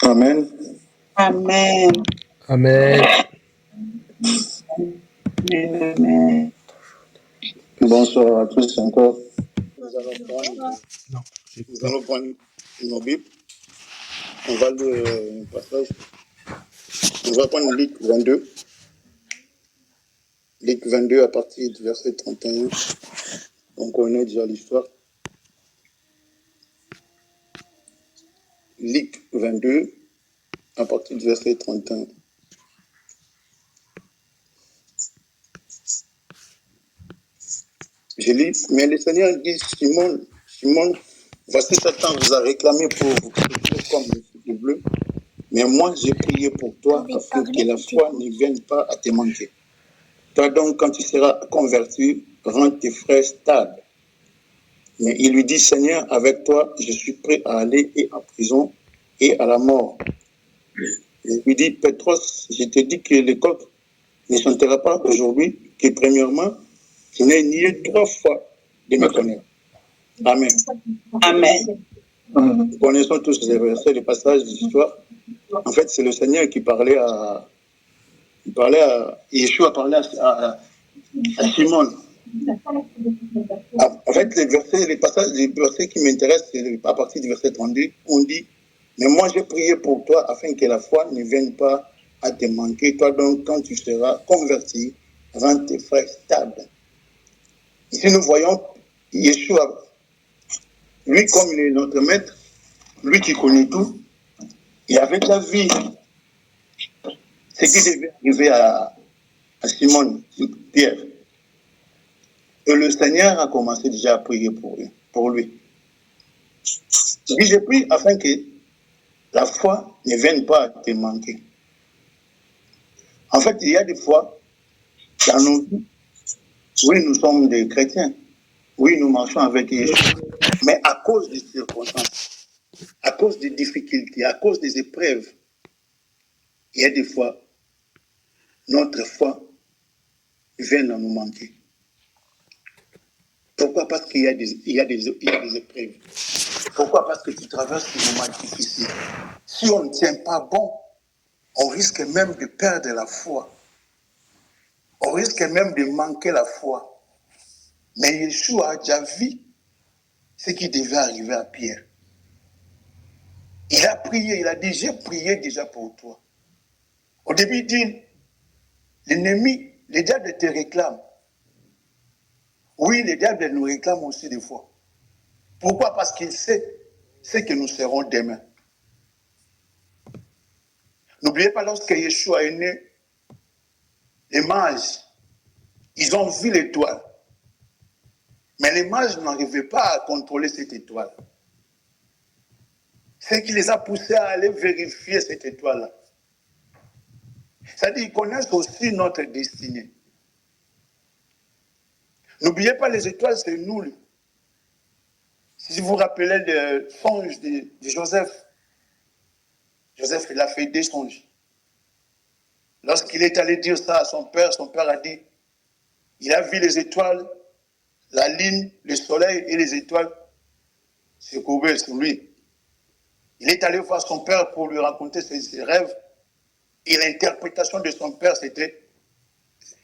Amen. Amen. Amen. Amen. Bonsoir à tous encore. Non, Nous allons prendre nos Bibles. On va lire un passage. On va prendre Luc 22. Luc 22 à partir du verset 31. On connaît déjà l'histoire. Luc 22 à partir du verset 31. Je lis, mais le Seigneur dit, Simon, Simon, voici Satan vous a réclamé pour vous soutenir comme le feu bleu. Mais moi, j'ai prié pour toi afin que la foi ne vienne pas à te manquer. Toi donc, quand tu seras converti, rends tes frères stables. Mais il lui dit, Seigneur, avec toi, je suis prêt à aller et en prison et à la mort. Il lui dit, Pétros, je te dis que le coq ne chantera pas aujourd'hui, que premièrement, tu n'aies nié 3 fois de me connaître. Amen. Amen. Nous connaissons tous les versets, les passages de l'histoire. En fait, c'est le Seigneur qui parlait à... Yeshua parlait à Simon. En fait, les versets qui m'intéressent, c'est à partir du verset 32, on dit, mais moi j'ai prié pour toi afin que la foi ne vienne pas à te manquer. Toi donc, quand tu seras converti, rends tes frères stables. Ici, nous voyons Yeshua, lui comme il est notre maître, lui qui connaît tout, il avait la vie. Ce qui devait arriver à Simon, Pierre. Et le Seigneur a commencé déjà à prier pour lui. Il dit, je prie afin que la foi ne vienne pas à te manquer. En fait, il y a des fois, dans nos vies, oui, nous sommes des chrétiens, oui, nous marchons avec Jésus, mais à cause des circonstances, à cause des difficultés, à cause des épreuves, il y a des fois, notre foi vient à nous manquer. Pourquoi? Parce qu'il y a des épreuves. Pourquoi? Parce que tu traverses des moments difficiles. Si on ne tient pas bon, on risque même de perdre la foi. On risque même de manquer la foi. Mais Yeshua a déjà vu ce qui devait arriver à Pierre. Il a prié, il a dit, j'ai prié déjà pour toi. Au début, il dit, l'ennemi, le diable te réclame. Oui, le diable nous réclame aussi des fois. Pourquoi? Parce qu'il sait ce que nous serons demain. N'oubliez pas, lorsque Yeshua est né, les mages, ils ont vu l'étoile. Mais les mages n'arrivaient pas à contrôler cette étoile. C'est qui les a poussés à aller vérifier cette étoile-là. C'est-à-dire qu'ils connaissent aussi notre destinée. N'oubliez pas, les étoiles, c'est nous. Si vous vous rappelez le songe de Joseph, Joseph, il a fait des songes. Lorsqu'il est allé dire ça à son père a dit, il a vu les étoiles, la lune, le soleil et les étoiles se courber sur lui. Il est allé voir son père pour lui raconter ses rêves. Et l'interprétation de son père, c'était,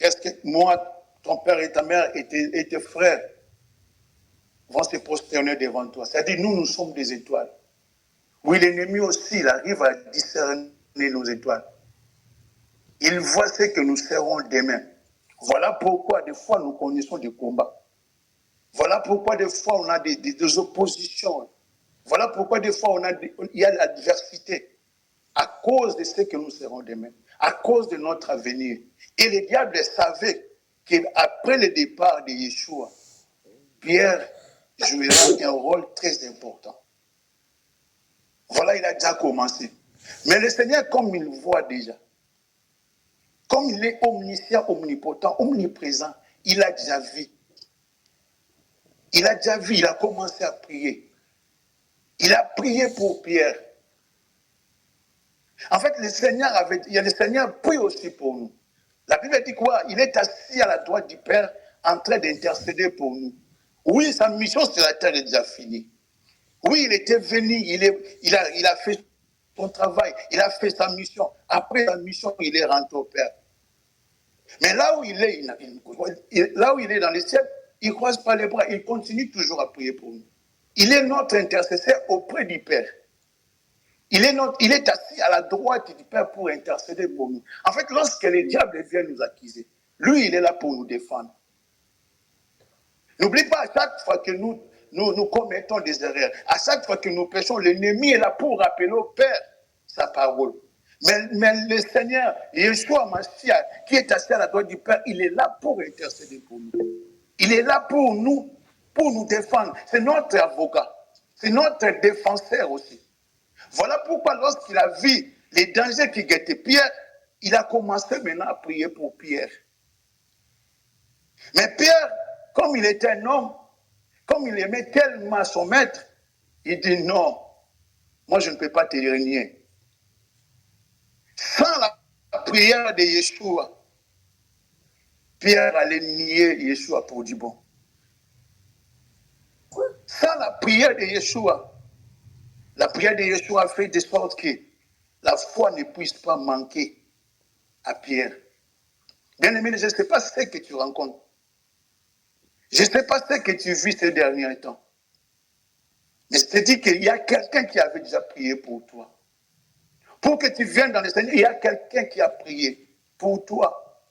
est-ce que moi, ton père et ta mère et tes frères vont se prosterner devant toi? C'est-à-dire, nous sommes des étoiles. Oui, l'ennemi aussi, il arrive à discerner nos étoiles. Il voit ce que nous serons demain. Voilà pourquoi des fois nous connaissons des combats. Voilà pourquoi des fois on a des oppositions. Voilà pourquoi des fois il y a l'adversité à cause de ce que nous serons demain, à cause de notre avenir. Et le diable savait qu'après le départ de Yeshua, Pierre jouera un rôle très important. Voilà, il a déjà commencé. Mais le Seigneur, comme il voit déjà, comme il est omniscient, omnipotent, omniprésent, il a déjà vu. Il a déjà vu, il a commencé à prier. Il a prié pour Pierre. En fait, le Seigneur prie aussi pour nous. La Bible dit quoi? Il est assis à la droite du Père en train d'intercéder pour nous. Oui, sa mission sur la terre est déjà finie. Oui, il était venu, il a fait son travail, il a fait sa mission. Après sa mission, il est rentré au Père. Mais là où il est, là où il est dans les cieux, il ne croise pas les bras, il continue toujours à prier pour nous. Il est notre intercesseur auprès du Père. Il est assis à la droite du Père pour intercéder pour nous. En fait, lorsque les diables viennent nous accuser, lui, il est là pour nous défendre. N'oublie pas, à chaque fois que nous commettons des erreurs, à chaque fois que nous péchons, l'ennemi est là pour rappeler au Père sa parole. Mais le Seigneur, Yeshua Mashiach, qui est assis à la droite du Père, il est là pour intercéder pour nous. Il est là pour nous défendre. C'est notre avocat. C'est notre défenseur aussi. Voilà pourquoi lorsqu'il a vu les dangers qui guettaient Pierre, il a commencé maintenant à prier pour Pierre. Mais Pierre, comme il était un homme, comme il aimait tellement son maître, il dit non, moi je ne peux pas te renier. Sans la prière de Yeshua, Pierre allait nier Yeshua pour du bon. Sans la prière de Yeshua, la prière de Yeshua fait de sorte que la foi ne puisse pas manquer à Pierre. Bien aimé, je ne sais pas ce que tu rencontres. Je ne sais pas ce que tu vis ces derniers temps. Mais je te dis qu'il y a quelqu'un qui avait déjà prié pour toi. Pour que tu viennes dans le Seigneur, il y a quelqu'un qui a prié pour toi.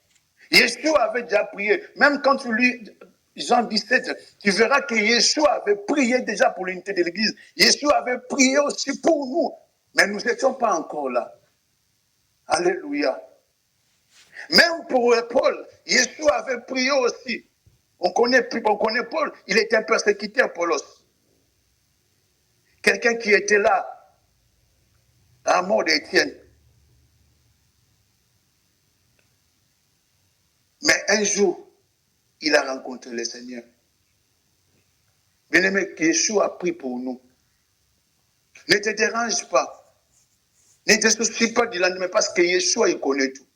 Yeshua avait déjà prié. Même quand tu lis Jean 17, tu verras que Yeshua avait prié déjà pour l'unité de l'Église. Yeshua avait prié aussi pour nous. Mais nous n'étions pas encore là. Alléluia. Même pour Paul, Yeshua avait prié aussi. On connaît Paul, il était un persécuteur, Paulos. Quelqu'un qui était là à la mort d'Étienne. Mais un jour, il a rencontré le Seigneur. Bien-aimé, Yeshua a prié pour nous. Ne te dérange pas. Ne te soucie pas du lendemain parce que Yeshua, il connaît tout.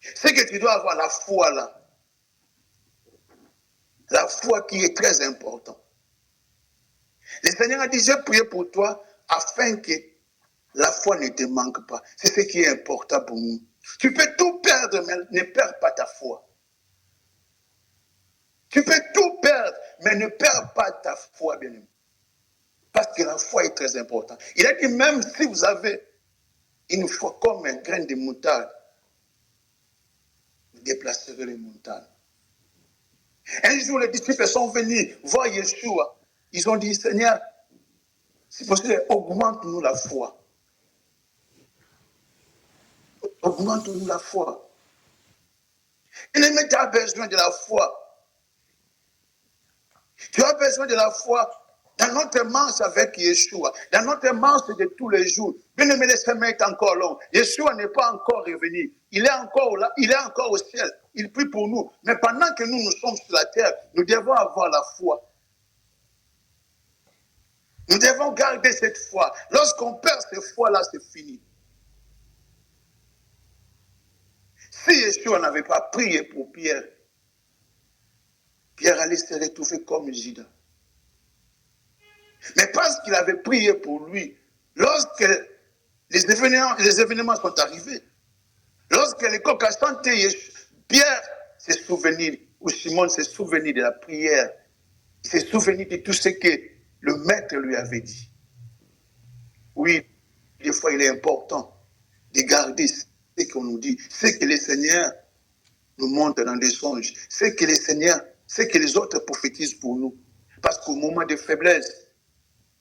C'est que tu dois avoir la foi là. La foi qui est très importante. Le Seigneur a dit, j'ai prié pour toi afin que la foi ne te manque pas. C'est ce qui est important pour nous. Tu peux tout perdre, mais ne perds pas ta foi. Tu peux tout perdre, mais ne perds pas ta foi, bien-aimé. Parce que la foi est très importante. Il a dit, même si vous avez une foi comme un grain de moutarde, vous déplacerez les montagnes. Un jour, les disciples sont venus voir Yeshua. Ils ont dit, Seigneur, si possible, augmente-nous la foi. Augmente-nous la foi. Bien-aimé, tu as besoin de la foi. Tu as besoin de la foi dans notre marche avec Yeshua, dans notre marche de tous les jours. Bien-aimé, le chemin est encore long. Yeshua n'est pas encore revenu. Il est encore là, il est encore au ciel. Il prie pour nous. Mais pendant que nous sommes sur la terre, nous devons avoir la foi. Nous devons garder cette foi. Lorsqu'on perd cette foi-là, c'est fini. Si Yeshua n'avait pas prié pour Pierre, Pierre allait se retrouver comme Judas. Mais parce qu'il avait prié pour lui, lorsque les événements sont arrivés, lorsque les coqs a chanté, Pierre s'est souvenu, ou Simon s'est souvenu de la prière, il s'est souvenu de tout ce que le maître lui avait dit. Oui, des fois il est important de garder ce qu'on nous dit, ce que le Seigneur nous montre dans des songes, ce que le Seigneur, ce que les autres prophétisent pour nous. Parce qu'au moment de faiblesse,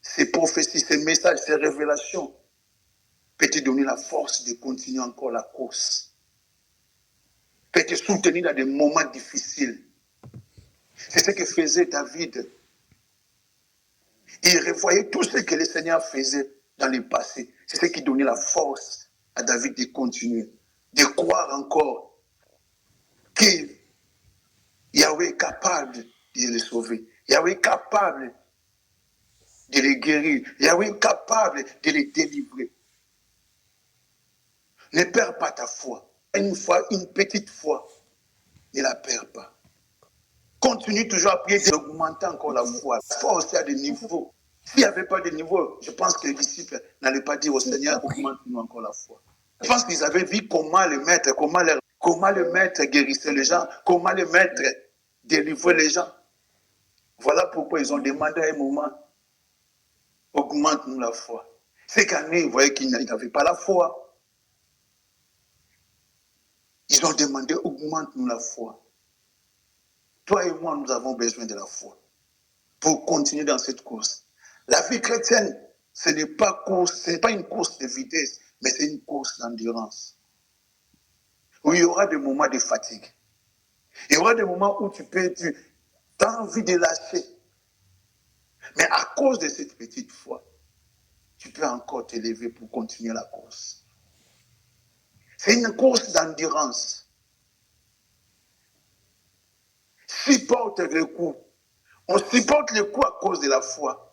ces prophéties, ces messages, ces révélations peuvent te donner la force de continuer encore la course. Peuvent te soutenir dans des moments difficiles. C'est ce que faisait David. Il revoyait tout ce que le Seigneur faisait dans le passé. C'est ce qui donnait la force à David de continuer, de croire encore que Yahweh est capable de le sauver. Yahweh est capable de les guérir. Yahweh est capable de les délivrer. Ne perds pas ta foi. Une fois, une petite foi, ne la perds pas. Continue toujours à prier d'augmenter encore la foi. La foi aussi a des niveaux. S'il n'y avait pas de niveau, je pense que les disciples n'allaient pas dire au Seigneur, augmente-nous encore la foi. Je pense qu'ils avaient vu comment le maître guérissait les gens, comment le maître délivrait les gens. Voilà pourquoi ils ont demandé à un moment, augmente-nous la foi. Ces qu'année, ils voyaient qu'ils n'avaient pas la foi. Ils ont demandé, augmente-nous la foi. Toi et moi, nous avons besoin de la foi pour continuer dans cette course. La vie chrétienne, ce n'est pas une course de vitesse, mais c'est une course d'endurance. Où il y aura des moments de fatigue. Il y aura des moments où tu as envie de lâcher. Mais à cause de cette petite foi, tu peux encore t'élever pour continuer la course. C'est une course d'endurance. Supporte le coup. On supporte le coup à cause de la foi.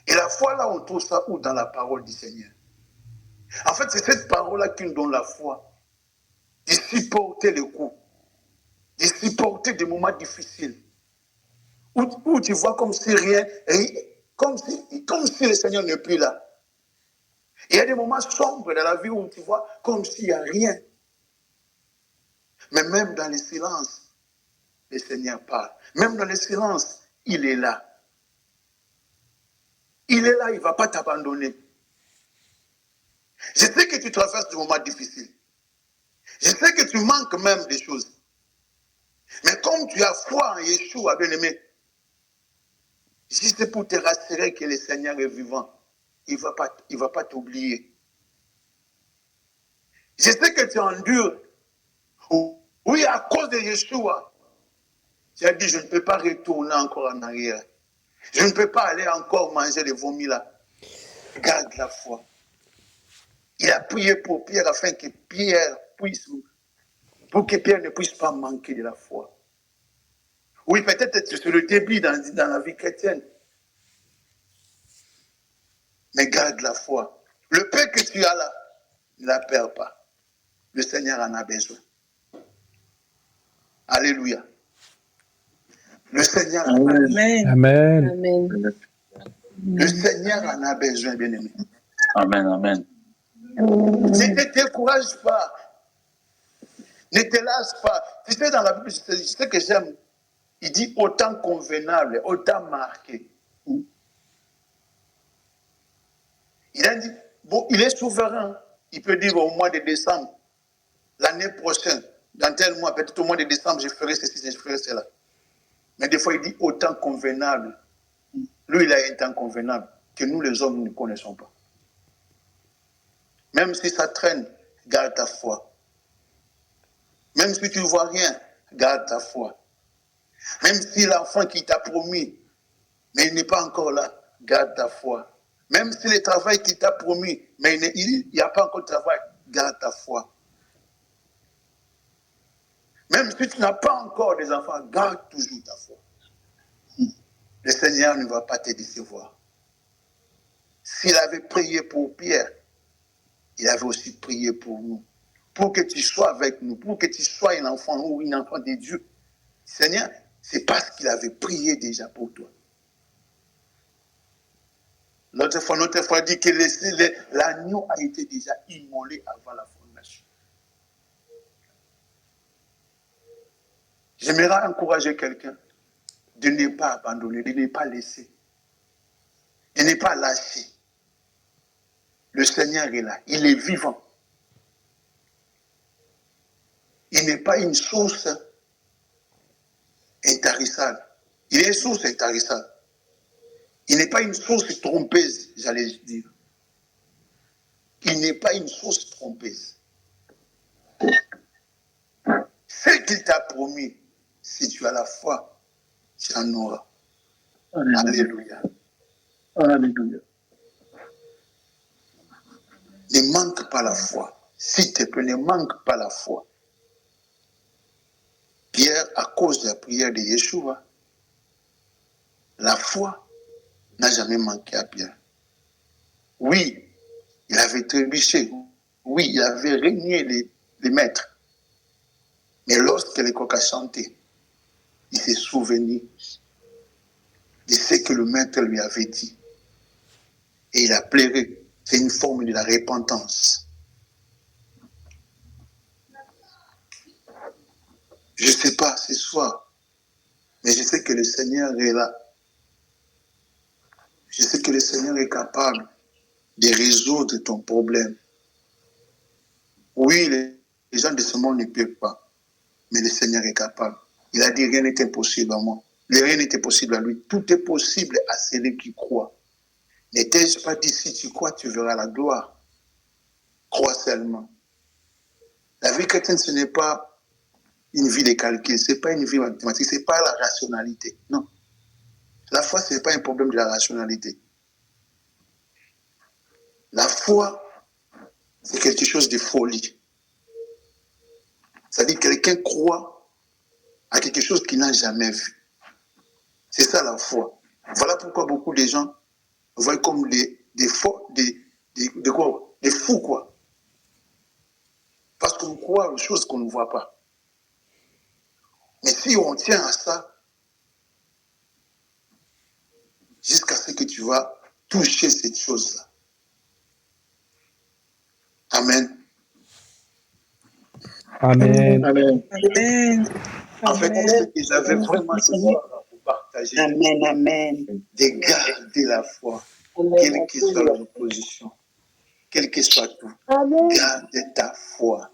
Et la foi, là, on trouve ça où? Dans la parole du Seigneur. En fait, c'est cette parole-là qui nous donne la foi. De supporter le coup. De supporter des moments difficiles. Où tu vois comme si rien, comme si le Seigneur n'est plus là. Il y a des moments sombres dans la vie où tu vois comme s'il n'y a rien. Mais même dans le silence, le Seigneur parle. Même dans le silence, il est là. Il est là, il ne va pas t'abandonner. Je sais que tu traverses des moments difficiles. Je sais que tu manques même des choses. Mais comme tu as foi en Yeshua, bien-aimé, si c'est pour te rassurer que le Seigneur est vivant, il ne va pas t'oublier. Je sais que tu endures. Oui, à cause de Yeshua, tu as dit, je ne peux pas retourner encore en arrière. Je ne peux pas aller encore manger les vomis là. Garde la foi. Il a prié pour Pierre afin que Pierre ne puisse pas manquer de la foi. Oui, peut-être c'est le début dans la vie chrétienne. Mais garde la foi. Le paix que tu as là, ne la perds pas. Le Seigneur en a besoin. Alléluia. Le Seigneur en a besoin. Amen. Amen. Le Seigneur en a besoin, bien-aimé. Amen, amen. Ne te décourage pas. Ne te lâche pas. Tu sais, dans la Bible, je sais que j'aime. Il dit autant convenable, autant marqué. Il a dit, bon, il est souverain. Il peut dire au mois de décembre, l'année prochaine, dans tel mois, peut-être au mois de décembre, je ferai ceci, je ferai cela. Mais des fois, il dit autant convenable. Lui, il a un temps convenable que nous, les hommes, nous ne connaissons pas. Même si ça traîne, garde ta foi. Même si tu ne vois rien, garde ta foi. Même si l'enfant qui t'a promis, mais il n'est pas encore là, garde ta foi. Même si le travail qui t'a promis, mais il n'y a pas encore de travail, garde ta foi. Même si tu n'as pas encore des enfants, garde toujours ta foi. Le Seigneur ne va pas te décevoir. S'il avait prié pour Pierre, il avait aussi prié pour nous. Pour que tu sois avec nous, pour que tu sois un enfant ou une enfant de Dieu. Seigneur, c'est parce qu'il avait prié déjà pour toi. Notre foi dit que l'agneau a été déjà immolé avant la fondation. J'aimerais encourager quelqu'un de ne pas abandonner, de ne pas laisser, de ne pas lâcher. Le Seigneur est là, il est vivant. Il n'est pas une source intarissable. Il est une source intarissable. Il n'est pas une source trompeuse, j'allais dire. Il n'est pas une source trompeuse. Ce qu'il t'a promis, si tu as la foi, tu en auras. Alléluia. Alléluia. Ne manque pas la foi. S'il te plaît, ne manque pas la foi. Pierre, à cause de la prière de Yeshua, la foi n'a jamais manqué à bien. Oui, il avait trébuché. Oui, il avait régné les maîtres. Mais lorsque le coq a chanté, il s'est souvenu de ce que le maître lui avait dit. Et il a pleuré. C'est une forme de la repentance. Je ne sais pas ce soir, mais je sais que le Seigneur est là. Je sais que le Seigneur est capable de résoudre ton problème. Oui, les gens de ce monde ne peuvent pas, mais le Seigneur est capable. Il a dit rien n'est impossible à moi. Rien n'est impossible à lui. Tout est possible à celui qui croit. Ne t'ai-je pas dit, si tu crois, tu verras la gloire. Crois seulement. La vie chrétienne, ce n'est pas une vie de calcul, ce n'est pas une vie mathématique, ce n'est pas la rationalité. Non. La foi, ce n'est pas un problème de la rationalité. La foi, c'est quelque chose de folie. C'est-à-dire que quelqu'un croit à quelque chose qu'il n'a jamais vu. C'est ça la foi. Voilà pourquoi beaucoup de gens voient comme des fous, quoi. Parce qu'on croit aux choses qu'on ne voit pas. Mais si on tient à ça, jusqu'à ce que tu vas toucher cette chose-là. Amen. Amen. Amen. Amen. En fait, ce que j'avais vraiment ce soir à vous partager, Amen. Amen. de garder la foi, quelle que soit l'opposition, quel que soit tout. Garde ta foi.